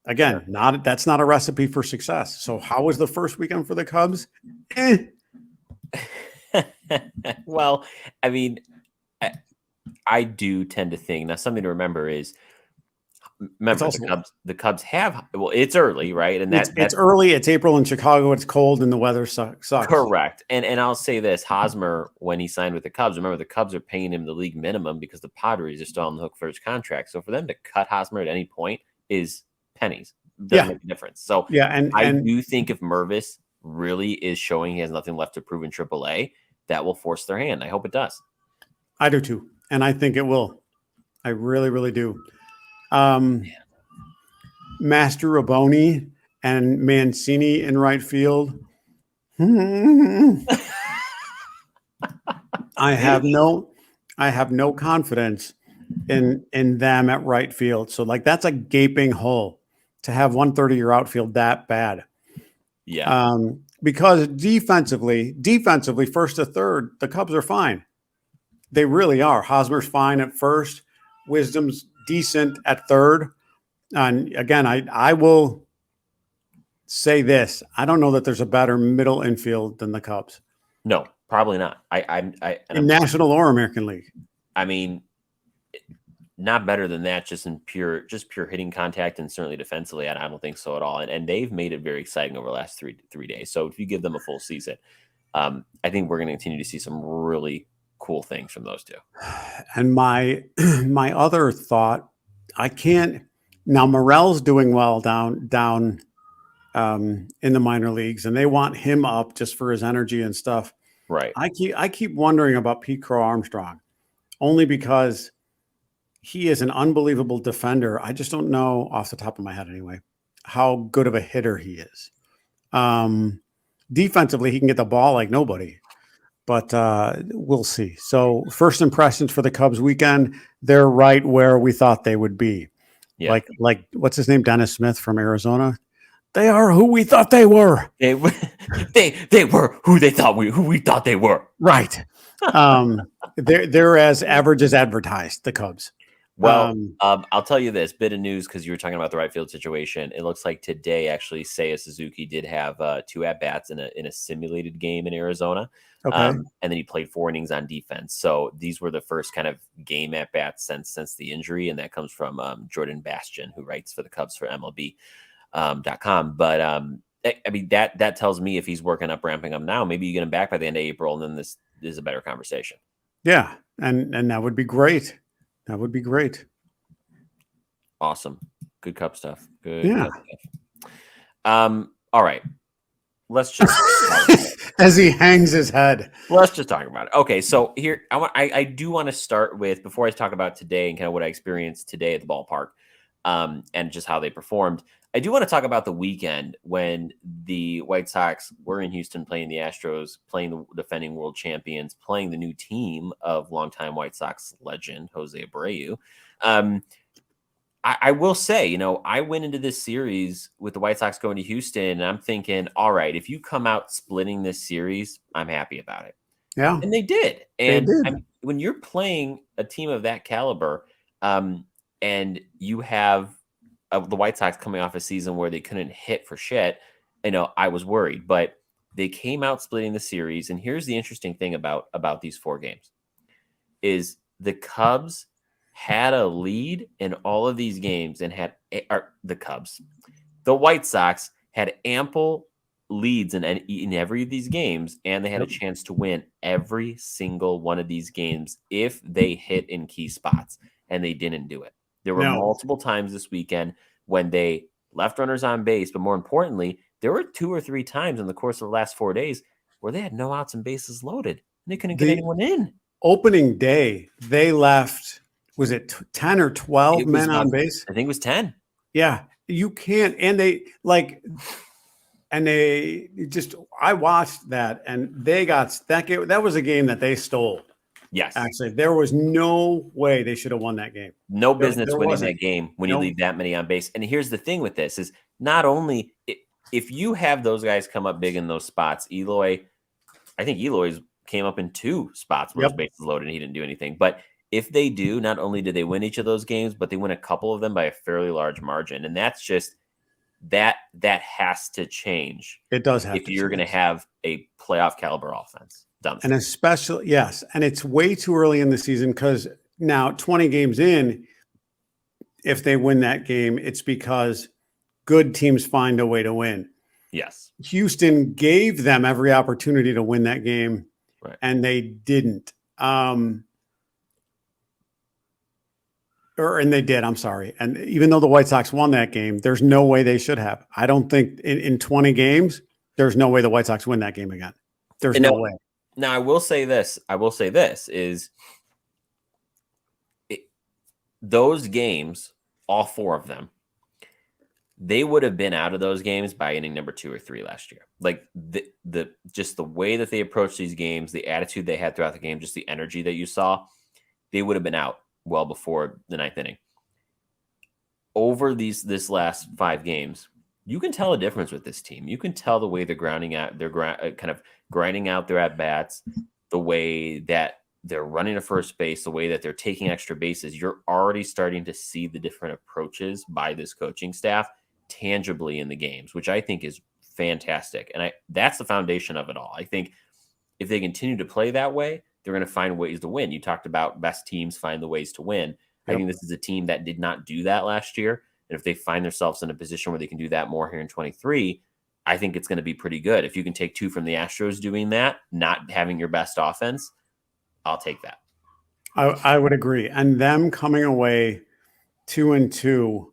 Again, that's not a recipe for success. So how was the first weekend for the Cubs? Well, I mean, I do tend to think, now something to remember is, remember, the Cubs have, well, it's early, right? And it's early. It's April in Chicago. It's cold and the weather sucks. Correct. And I'll say this, Hosmer, when he signed with the Cubs, remember the Cubs are paying him the league minimum because the Padres are still on the hook for his contract. So for them to cut Hosmer at any point is pennies. Doesn't make a difference. So I do think if Mervis really is showing he has nothing left to prove in AAA, that will force their hand. I hope it does. I do too. And I think it will. I really, really do. Master Raboni and Mancini in right field. I have no confidence in them at right field. So that's a gaping hole to have 130-year outfield that bad. Yeah. Because defensively, first to third, the Cubs are fine. They really are. Hosmer's fine at first. Wisdom's decent at third. And again, I will say this. I don't know that there's a better middle infield than the Cubs. No, probably not. In National or American League. I mean, not better than that, just pure hitting contact, and certainly defensively, I don't think so at all. And they've made it very exciting over the last three days. So if you give them a full season, I think we're going to continue to see some really cool things from those two. And my other thought, I can't now. Morel's doing well down in the minor leagues, and they want him up just for his energy and stuff. Right. I keep wondering about Pete Crow Armstrong, only because he is an unbelievable defender. I just don't know off the top of my head anyway how good of a hitter he is. Defensively, he can get the ball like nobody. But we'll see. So first impressions for the Cubs weekend, they're right where we thought they would be. Yeah. Like what's his name? Dennis Smith from Arizona. They are who we thought they were. They were who we thought they were. Right. They're as average as advertised, the Cubs. Well, I'll tell you this bit of news because you were talking about the right field situation. It looks like today, actually, Seiya Suzuki did have 2 at bats in a simulated game in Arizona, Okay. and then he played 4 innings on defense. So these were the first kind of game at bats since the injury, and that comes from Jordan Bastian, who writes for the Cubs for MLB.com. But I mean that tells me if he's working up, ramping up now, maybe you get him back by the end of April, and then this is a better conversation. Yeah, and that would be great. That would be great. Awesome. Good Cup stuff. Good Yeah. Cup stuff. All right. Let's just as he hangs his head. Let's just talk about it. Okay, so here I do want to start with, before I talk about today and kind of what I experienced today at the ballpark, and just how they performed. I do want to talk about the weekend when the White Sox were in Houston playing the Astros, playing the defending world champions, playing the new team of longtime White Sox legend Jose Abreu. I will say, I went into this series with the White Sox going to Houston, and I'm thinking, all right, if you come out splitting this series, I'm happy about it. Yeah. And they did. They And did. when you're playing a team of that caliber, and you have the White Sox coming off a season where they couldn't hit for shit, I was worried. But they came out splitting the series. And here's the interesting thing about these 4 games is the Cubs had a lead in all of these games and the White Sox had ample leads in every of these games, and they had a chance to win every single one of these games if they hit in key spots, and they didn't do it. There were multiple times this weekend when they left runners on base, but more importantly, there were 2 or 3 times in the course of the last 4 days where they had no outs and bases loaded, and they couldn't get anyone in. Opening day, they left, was it 10 or 12 men on base? I think it was 10. Yeah, you can't. And I watched that, and they got that game. That was a game that they stole. Yes. Actually, there was no way they should have won that game. No business winning that game when you leave that many on base. And here's the thing with this is not only if you have those guys come up big in those spots, I think Eloy's came up in 2 spots where his bases loaded and he didn't do anything. But if they do, not only do they win each of those games, but they win a couple of them by a fairly large margin. And that's just that has to change. It does have if you're going to have a playoff caliber offense. And especially, yes. And it's way too early in the season because now 20 games in, if they win that game, it's because good teams find a way to win. Yes. Houston gave them every opportunity to win that game, right, and they didn't. And they did, I'm sorry. And even though the White Sox won that game, there's no way they should have. I don't think in 20 games, there's no way the White Sox win that game again. There's no way. Now, I will say this is those games, all 4 of them, they would have been out of those games by inning number 2 or 3 last year. Like just the way that they approached these games, the attitude they had throughout the game, just the energy that you saw, they would have been out well before the 9th inning. Over this last 5 games, you can tell a difference with this team. You can tell the way they're grinding out, kind of grinding out their at bats, the way that they're running to first base, the way that they're taking extra bases. You're already starting to see the different approaches by this coaching staff tangibly in the games, which I think is fantastic. And that's the foundation of it all. I think if they continue to play that way, they're going to find ways to win. You talked about best teams find the ways to win. Yep. I think this is a team that did not do that last year. And if they find themselves in a position where they can do that more here in 23, I think it's going to be pretty good. If you can take 2 from the Astros doing that, not having your best offense, I'll take that. I would agree. And them coming away 2-2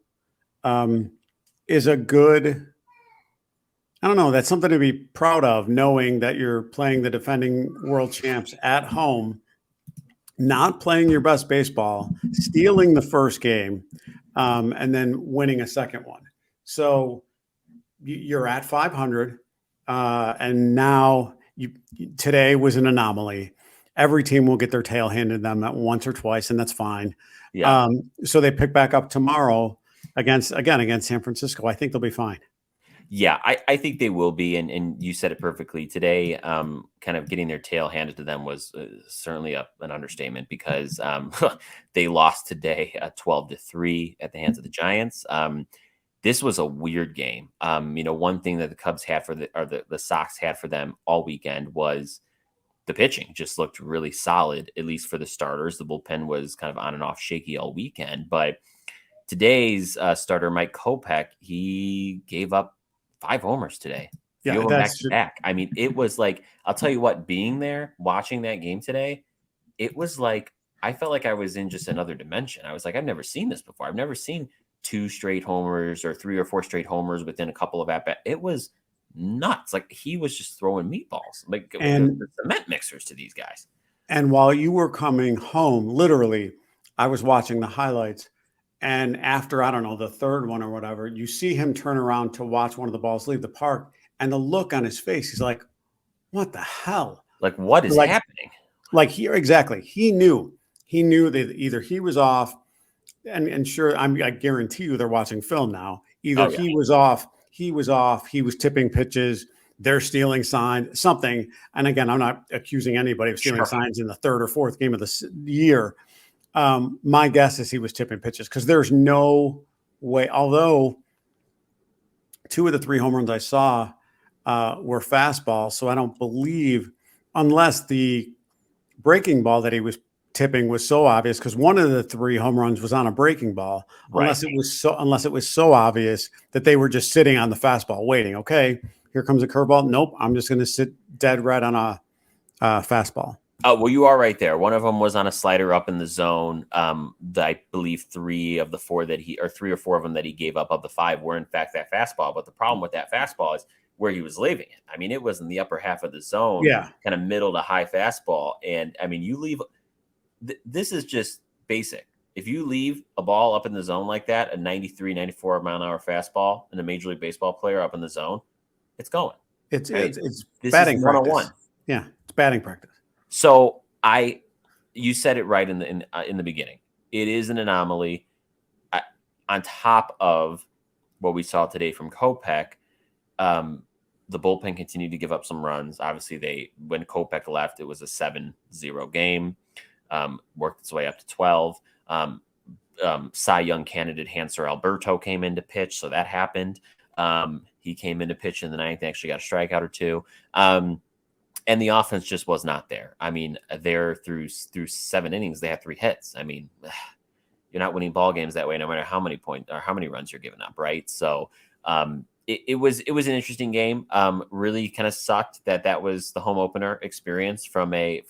is a good, I don't know, that's something to be proud of, knowing that you're playing the defending world champs at home, not playing your best baseball, stealing the first game, and then winning a second one. So you're at 500, and now today was an anomaly. Every team will get their tail handed to them at once or twice, and that's fine. Yeah. So they pick back up tomorrow against San Francisco. I think they'll be fine. Yeah, I think they will be, and you said it perfectly today. Kind of getting their tail handed to them was certainly an understatement because they lost today 12-3 at the hands of the Giants. This was a weird game. One thing that the Cubs had the Sox had for them all weekend was the pitching just looked really solid, at least for the starters. The bullpen was kind of on and off shaky all weekend, but today's starter, Mike Kopech, he gave up 5 homers today, few Yeah, of them back to back. I mean, it was like, I'll tell you what, being there, watching that game today, it was like, I felt like I was in just another dimension. I was like, I've never seen this before. I've never seen 2 straight homers or 3 or 4 straight homers within a couple of at-bats. It was nuts. Like, he was just throwing meatballs, like the cement mixers to these guys. And while you were coming home, literally, I was watching the highlights. And after, I don't know, the third one or whatever, you see him turn around to watch one of the balls leave the park. And the look on his face, he's like, what the hell? Like, what is happening? Like, exactly. He knew that either he was off, and sure, I guarantee you they're watching film now. Either he was off, he was tipping pitches, they're stealing signs, something. And again, I'm not accusing anybody of stealing signs in the third or fourth game of the year. My guess is he was tipping pitches because there's no way, although 2 of the 3 home runs I saw were fastballs. So I don't believe, unless the breaking ball that he was tipping was so obvious, because 1 of the 3 home runs was on a breaking ball, unless it was so obvious that they were just sitting on the fastball waiting. Okay, here comes a curveball. Nope, I'm just going to sit dead red on a fastball. Oh, well, you are right there. One of them was on a slider up in the zone. I believe 3 of the 4 3 or 4 of them that he gave up of the 5 were in fact that fastball. But the problem with that fastball is where he was leaving it. I mean, it was in the upper half of the zone, kind of middle to high fastball. And I mean, you leave. This is just basic. If you leave a ball up in the zone like that, a 93, 94 mile an hour fastball, and a Major League Baseball player up in the zone, it's going. It's batting practice. Yeah, it's batting practice. So you said it right in the beginning. It is an anomaly. On top of what we saw today from Kopech, the bullpen continued to give up some runs. Obviously, when Kopech left, it was a 7-0 game. Worked its way up to 12. Cy Young candidate Hanser Alberto came in to pitch, so that happened. He came in to pitch in the 9th, actually got a strikeout or 2. And the offense just was not there. I mean, they're through 7 innings, they had 3 hits. I mean, you're not winning ball games that way, no matter how many points or how many runs you're giving up, right? So it was an interesting game. Really kind of sucked that was the home opener experience from a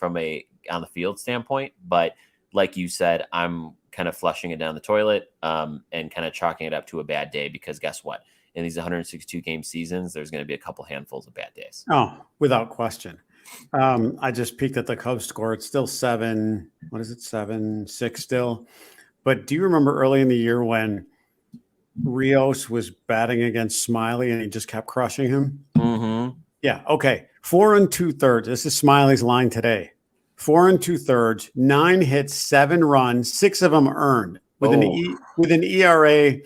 on the field standpoint. But like you said, I'm kind of flushing it down the toilet and kind of chalking it up to a bad day because guess what? In these 162 game seasons, there's going to be a couple handfuls of bad days. Oh, without question. I just peeked at the Cubs score. It's still 7. What is it? 7-6 still. But do you remember early in the year when Rios was batting against Smiley and he just kept crushing him? Mm-hmm. Yeah. Okay. 4 2/3. This is Smiley's line today. 4 2/3, 9 hits, 7 runs, 6 of them earned with an ERA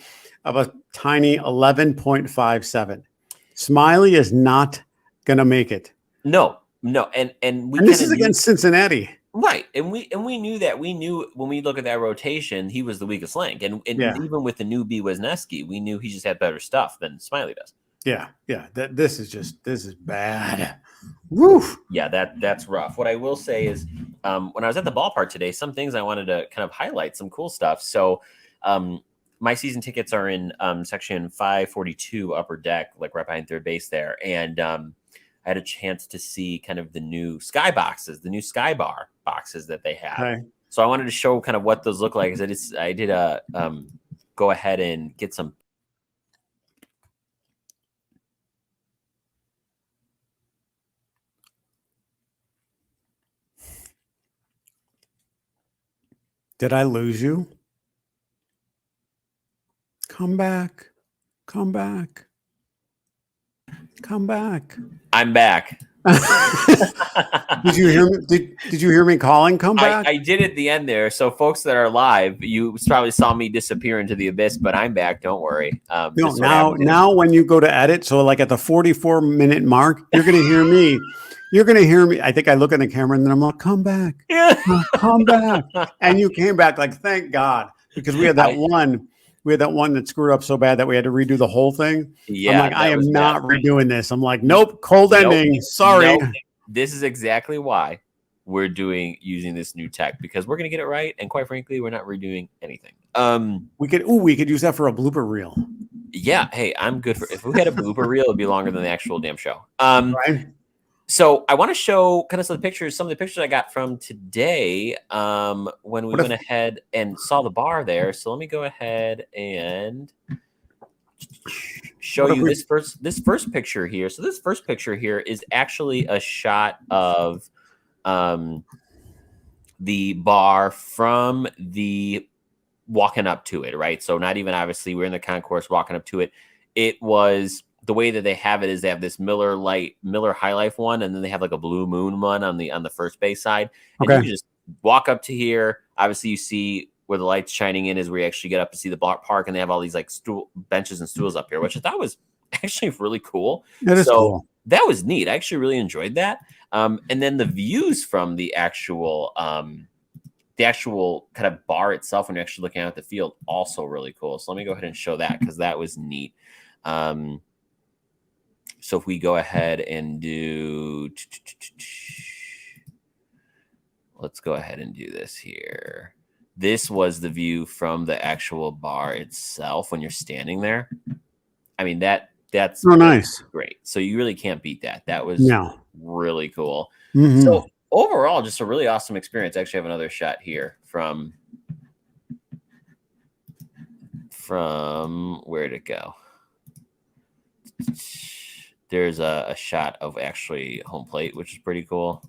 of a tiny 11.57. Smiley is not going to make it. No. And this is against Cincinnati. Right. And we knew that. We knew when we look at that rotation, he was the weakest link. And even with the newbie Wisniewski, we knew he just had better stuff than Smiley does. Yeah. Yeah. This is bad. Woof. Yeah, that's rough. What I will say is when I was at the ballpark today, some things I wanted to kind of highlight, some cool stuff. So my season tickets are in section 542 upper deck, like right behind third base there. And I had a chance to see kind of the new sky boxes, the new sky bar boxes that they have. Okay. So I wanted to show kind of what those look like. I did go ahead and get some. Did I lose you? Come back. Come back. Come back. I'm back. Did you hear me? Did you hear me calling? Come back. I did at the end there. So folks that are live, you probably saw me disappear into the abyss, but I'm back. Don't worry. No, now when you go to edit, so like at the 44-minute mark, you're gonna hear me. You're gonna hear me. I think I look in the camera and then I'm like, come back. Yeah. Come back. And you came back, like, thank God. Because we had that one that screwed up so bad that we had to redo the whole thing. Yeah, I'm like, I am not redoing this. I'm like, nope, cold ending. Sorry. Nope. This is exactly why we're using this new tech, because we're gonna get it right. And quite frankly, we're not redoing anything. We could use that for a blooper reel. Yeah, hey, I'm good for if we had a blooper reel, it'd be longer than the actual damn show. Right. So I want to show kind of some of the pictures I got from today when we went ahead and saw the bar there. So let me go ahead and show you this first picture here. So this first picture here is actually a shot of the bar from the walking up to it, right? So not even obviously we're in the concourse walking up to it. It was the way that they have it is they have this Miller High Life one, and then they have like a Blue Moon one on the first base side. And you can just walk up to here. Obviously, you see where the light's shining in is where you actually get up to see the park, and they have all these like benches and stools up here, which I thought was actually really cool. That is cool. That was neat. I actually really enjoyed that. And then the views from the actual kind of bar itself when you're actually looking at the field, also really cool. So let me go ahead and show that because that was neat. So if we go ahead and do, let's go ahead and do this here. This was the view from the actual bar itself when you're standing there. I mean, that's nice. Great. So you really can't beat that. That was really cool. Mm-hmm. So overall, just a really awesome experience. I actually have another shot here from where'd it go? There's a shot of actually home plate, which is pretty cool.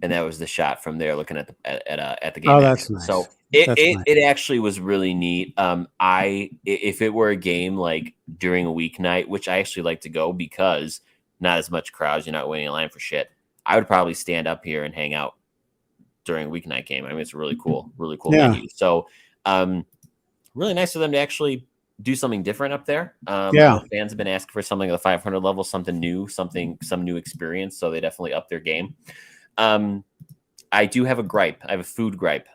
And that was the shot from there looking at the game. Oh, that's nice. So it actually was really neat. If it were a game like during a weeknight, which I actually like to go because not as much crowds, you're not waiting in line for shit, I would probably stand up here and hang out during a weeknight game. I mean, it's really cool venue. So really nice of them to actually do something different up there. Fans have been asking for something at the 500 level, something new, some new experience. So they definitely up their game. I do have a gripe. I have a food gripe.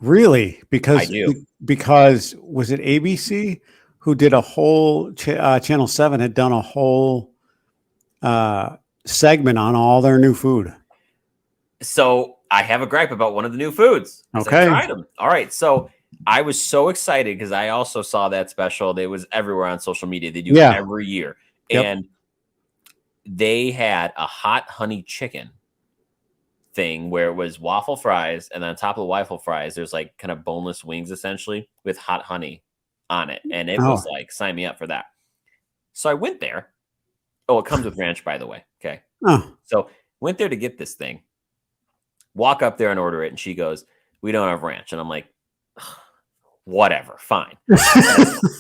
Really? Because I do. Because was it ABC who did a whole Channel 7 had done a whole segment on all their new food. So I have a gripe about one of the new foods. Okay. I tried them. All right. So I was so excited because I also saw that special. It was everywhere on social media. They do it every year. Yep. And they had a hot honey chicken thing where it was waffle fries, and on top of the waffle fries, there's like kind of boneless wings essentially with hot honey on it. And it was like, sign me up for that. So I went there. Oh, it comes with ranch, by the way. Okay. Oh. So went there to get this thing. Walk up there and order it, and she goes, "We don't have ranch." And I'm like, whatever, fine.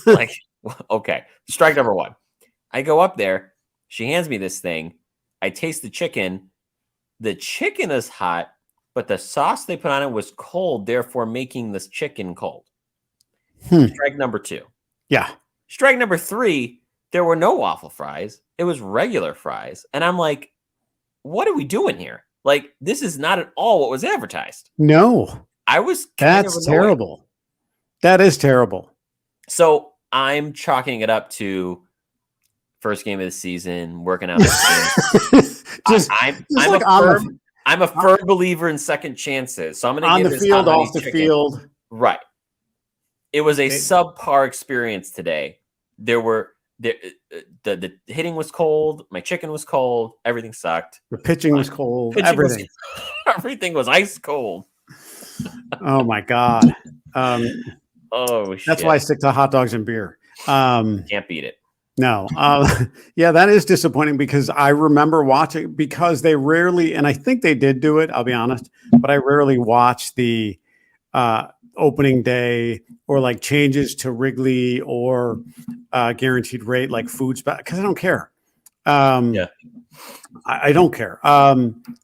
Like, okay. Strike number one. I go up there. She hands me this thing. I taste the chicken. The chicken is hot, but the sauce they put on it was cold, therefore making this chicken cold. Strike number two. Yeah. Strike number three, there were no waffle fries. It was regular fries. And I'm like, what are we doing here? Like, this is not at all what was advertised. No. I was That's terrible. That is terrible. So I'm chalking it up to first game of the season, working out. I'm a firm believer in second chances. So I'm going to give on the field, off the field. Right. It was a subpar experience today. The hitting was cold. My chicken was cold. Everything sucked. The pitching was cold. Everything. Everything was ice cold. Oh my God. Oh shit. That's why I stick to hot dogs and beer. Can't beat it. No. Yeah, that is disappointing because I remember watching, because they rarely, and I think they did do it, I'll be honest, but I rarely watch the opening day or like changes to Wrigley or guaranteed rate like foods back, because I don't care. Yeah. I don't care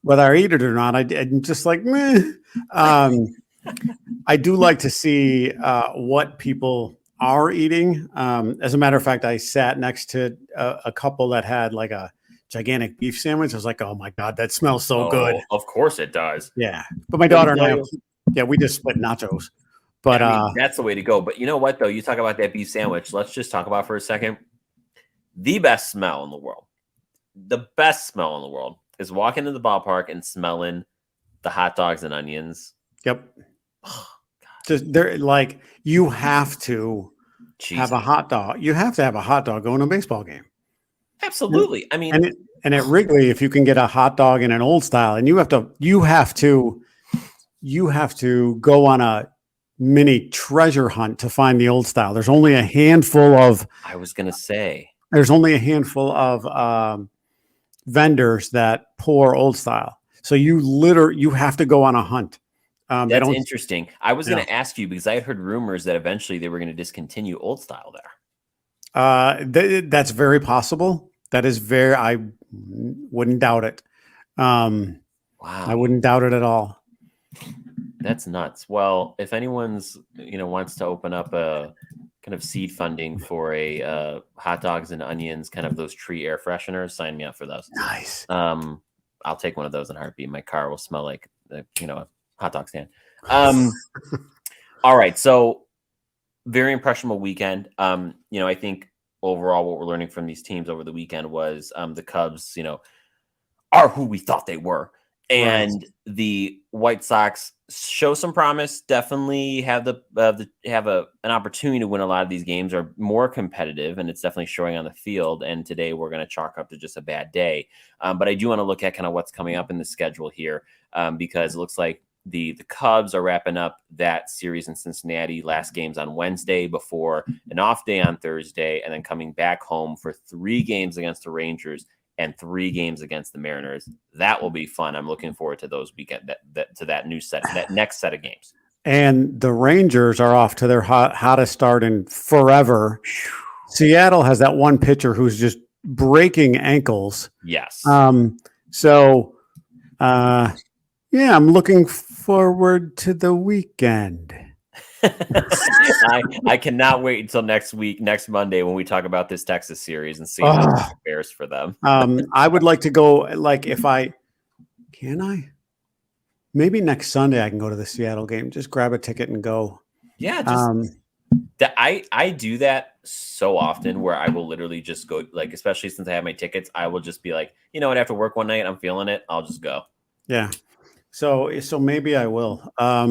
whether I eat it or not. I'm just like, meh. I do like to see what people are eating. As a matter of fact, I sat next to a couple that had like a gigantic beef sandwich. I was like, oh my God, that smells so good. Oh, of course it does. Yeah. But my Let me daughter and tell I, you. yeah, we just split nachos. But I mean, that's the way to go. But you know what, though? You talk about that beef sandwich. Let's just talk about for a second. The best smell in the world, the best smell in the world is walking to the ballpark and smelling the hot dogs and onions. yep. Oh, Just they're like you have to have a Jesus. hot dog. You have to have a hot dog going to a baseball game. Absolutely. I mean, And at Wrigley, if you can get a hot dog in an old style, and you have to go on a mini treasure hunt to find the old style. I was going to say, There's only a handful of vendors that pour old style. So you have to go on a hunt. They that's don't. interesting. I was Yeah. going to ask you because I had heard rumors that eventually they were going to discontinue old style there. That's very possible. That is very. I wouldn't doubt it. I Wow. wouldn't doubt it at all. That's nuts. Well, if anyone's, wants to open up a kind of seed funding for a hot dogs and onions, kind of those tree air fresheners, sign me up for those. Nice. I'll take one of those in a heartbeat. My car will smell like, a hot dog stand. All right. So very impressionable weekend. I think overall what we're learning from these teams over the weekend was the Cubs, are who we thought they were. Right. And the White Sox show some promise. Definitely have an opportunity to win a lot of these games. Are more competitive, and it's definitely showing on the field. And today we're going to chalk up to just a bad day. But I do want to look at kind of what's coming up in the schedule here, because it looks like the Cubs are wrapping up that series in Cincinnati. Last game's on Wednesday before an off day on Thursday, and then coming back home for 3 games against the Rangers and 3 games against the Mariners. That will be fun. I'm looking forward to those weekend that next set of games. And the Rangers are off to their hottest start in forever. Seattle has that one pitcher who's just breaking ankles. Yes. Yeah, I'm looking forward to the weekend. I cannot wait until next Monday, when we talk about this Texas series and see how it fares for them. I would like to go, like, maybe next Sunday I can go to the Seattle game. Just grab a ticket and go. Yeah, I do that so often where I will literally just go, like, especially since I have my tickets, I will just be like, after work one night, I'm feeling it, I'll just go. Yeah. So maybe I will. I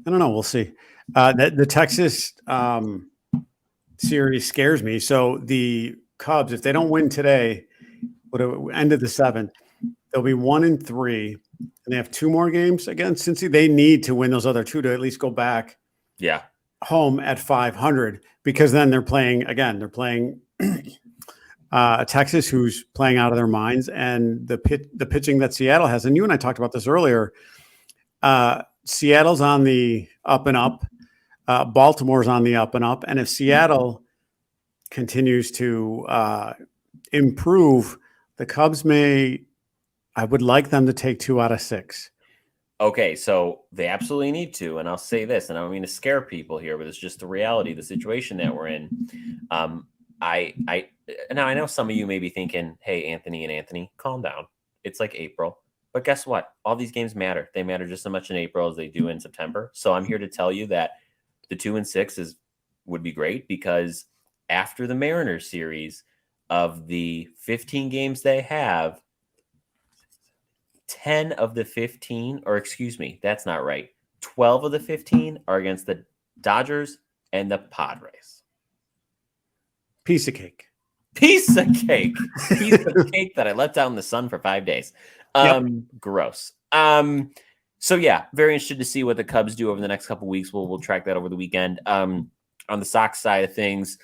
don't know. We'll see. The Texas series scares me. So the Cubs, if they don't win today, end of the 7th, they'll be 1-3, and they have 2 more games against Cincy. They need to win those other 2 to at least go back. Yeah. Home at 500, because then they're playing again. They're playing Texas, who's playing out of their minds, and the pitching that Seattle has. And you and I talked about this earlier. Seattle's on the up and up. Baltimore's on the up and up. And if Seattle continues to improve, the Cubs I would like them to take 2 out of 6. Okay, so they absolutely need to, and I'll say this, and I don't mean to scare people here, but it's just the reality, the situation that we're in. I now I know some of you may be thinking, "Hey, Anthony, calm down. It's like April." But guess what? All these games matter. They matter just as much in April as they do in September. So I'm here to tell you that the 2-6 would be great, because after the Mariners series, of the 15 games they have, 10 of the 15, or excuse me, that's not right. 12 of the 15 are against the Dodgers and the Padres. Piece of cake. Piece of cake. Piece of cake that I left out in the sun for 5 days. Gross. So yeah, very interested to see what the Cubs do over the next couple weeks. We'll track that over the weekend. On the Sox side of things,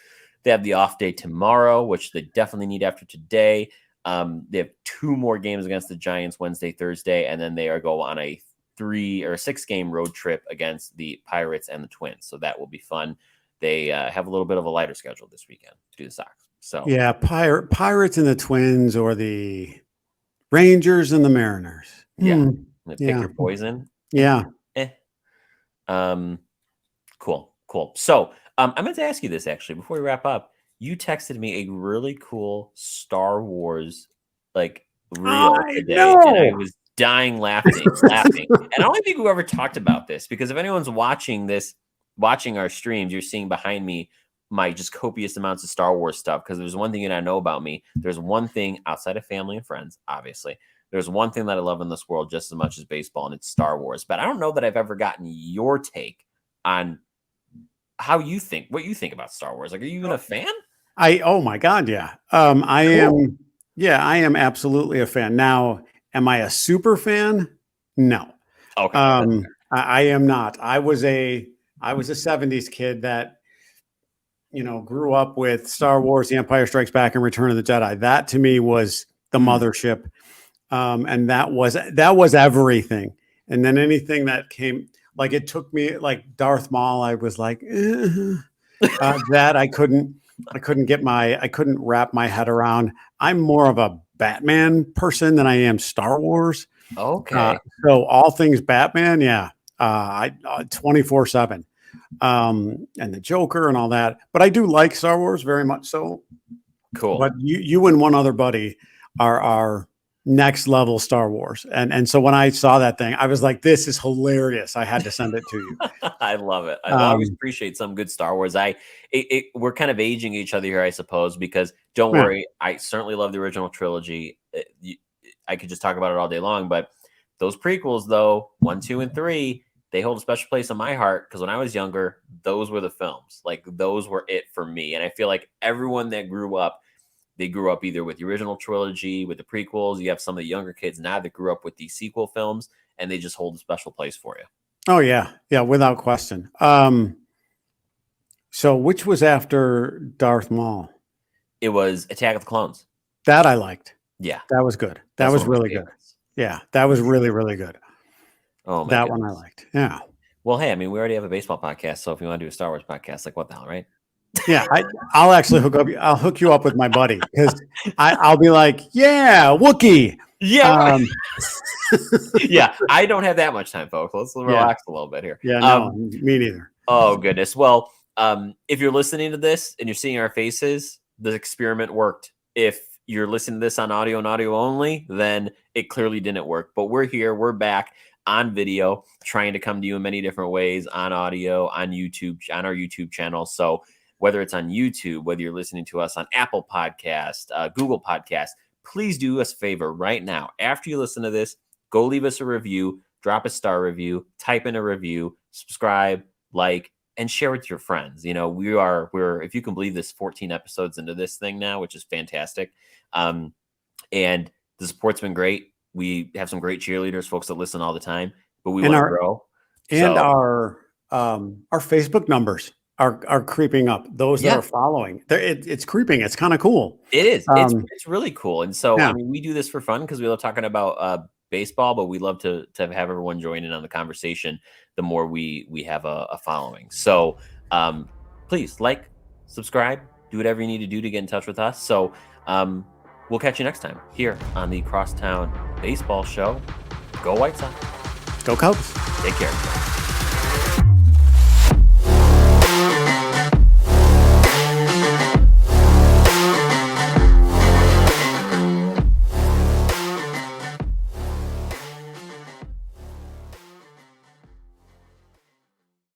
they have the off day tomorrow, which they definitely need after today. They have 2 more games against the Giants Wednesday, Thursday, and then they are go on a 3 or 6 game road trip against the Pirates and the Twins. So that will be fun. They have a little bit of a lighter schedule this weekend to do the Sox. So yeah, Pirates and the Twins, or the Rangers and the Mariners. yeah, pick Yeah, your poison. yeah. Eh. Um, cool. So I meant to ask you this actually before we wrap up. You texted me a really cool Star Wars like reel I today, and I know. was dying laughing. And I don't think we ever talked about this because if anyone's watching our streams, you're seeing behind me my just copious amounts of Star Wars stuff. Because there's one thing you know about me. There's one thing outside of family and friends, obviously. There's one thing that I love in this world just as much as baseball, and it's Star Wars. But I don't know that I've ever gotten your take on what you think about Star Wars. Like, are you even a fan? Oh my God, yeah. I Cool. am. Yeah, I am absolutely a fan. Now, am I a super fan? No. Okay, that's fair. I am not. I was a '70s kid that grew up with Star Wars, The Empire Strikes Back, and Return of the Jedi. That to me was the Mm. mothership, and that was everything. And then anything that came, like it took me, like Darth Maul, I was like, that I couldn't wrap my head around. I'm more of a Batman person than I am Star Wars. Okay. So all things Batman, yeah, I 24/7, and the Joker and all that. But I do like Star Wars very much so. Cool. But you and one other buddy are next level Star Wars, and so when I saw that thing, I was like, this is hilarious. I had to send it to you. I love it. I always appreciate some good Star Wars. We're kind of aging each other here, I suppose, because don't Yeah. worry, I certainly love the original trilogy. I could just talk about it all day long, but those prequels, though, 1, 2, and 3, they hold a special place in my heart because when I was younger, those were the films. Like those were it for me, and I feel like everyone that grew up. They grew up either with the original trilogy, with the prequels. You have some of the younger kids now that grew up with these sequel films, and they just hold a special place for you. Oh yeah, yeah, without question. So which was after Darth Maul? It was Attack of the Clones. That I liked. Yeah, That was good. That that's was one of my really good. favorites. Yeah, that was really, really good. Oh my That one I goodness. liked. Yeah. Well, hey, I mean, we already have a baseball podcast, so if you want to do a Star Wars podcast, like what the hell, right? Yeah, I'll actually I'll hook you up with my buddy because I'll be like, yeah, Wookie. Yeah, right. Yeah, I don't have that much time, folks. Let's relax a little bit here. Yeah, no, me neither. Oh goodness. Well, if you're listening to this and you're seeing our faces, the experiment worked. If you're listening to this on audio and audio only, then it clearly didn't work. But we're here, we're back on video, trying to come to you in many different ways on audio, on YouTube, on our YouTube channel. So whether it's on YouTube, whether you're listening to us on Apple Podcast, Google Podcast, please do us a favor right now. After you listen to this, go leave us a review, drop a star review, type in a review, subscribe, like, and share with your friends. You know, we're if you can believe this, 14 episodes into this thing now, which is fantastic. And the support's been great. We have some great cheerleaders, folks that listen all the time, but we want to grow. And our Facebook numbers are creeping up. Those that are following, it's creeping. It's kind of cool. It is. It's really cool. And so, I mean, we do this for fun because we love talking about baseball, but we love to have everyone join in on the conversation. The more we have a following. So, please like, subscribe, do whatever you need to do to get in touch with us. So, we'll catch you next time here on the Crosstown Baseball Show. Go White Sox. Go Cubs. Take care.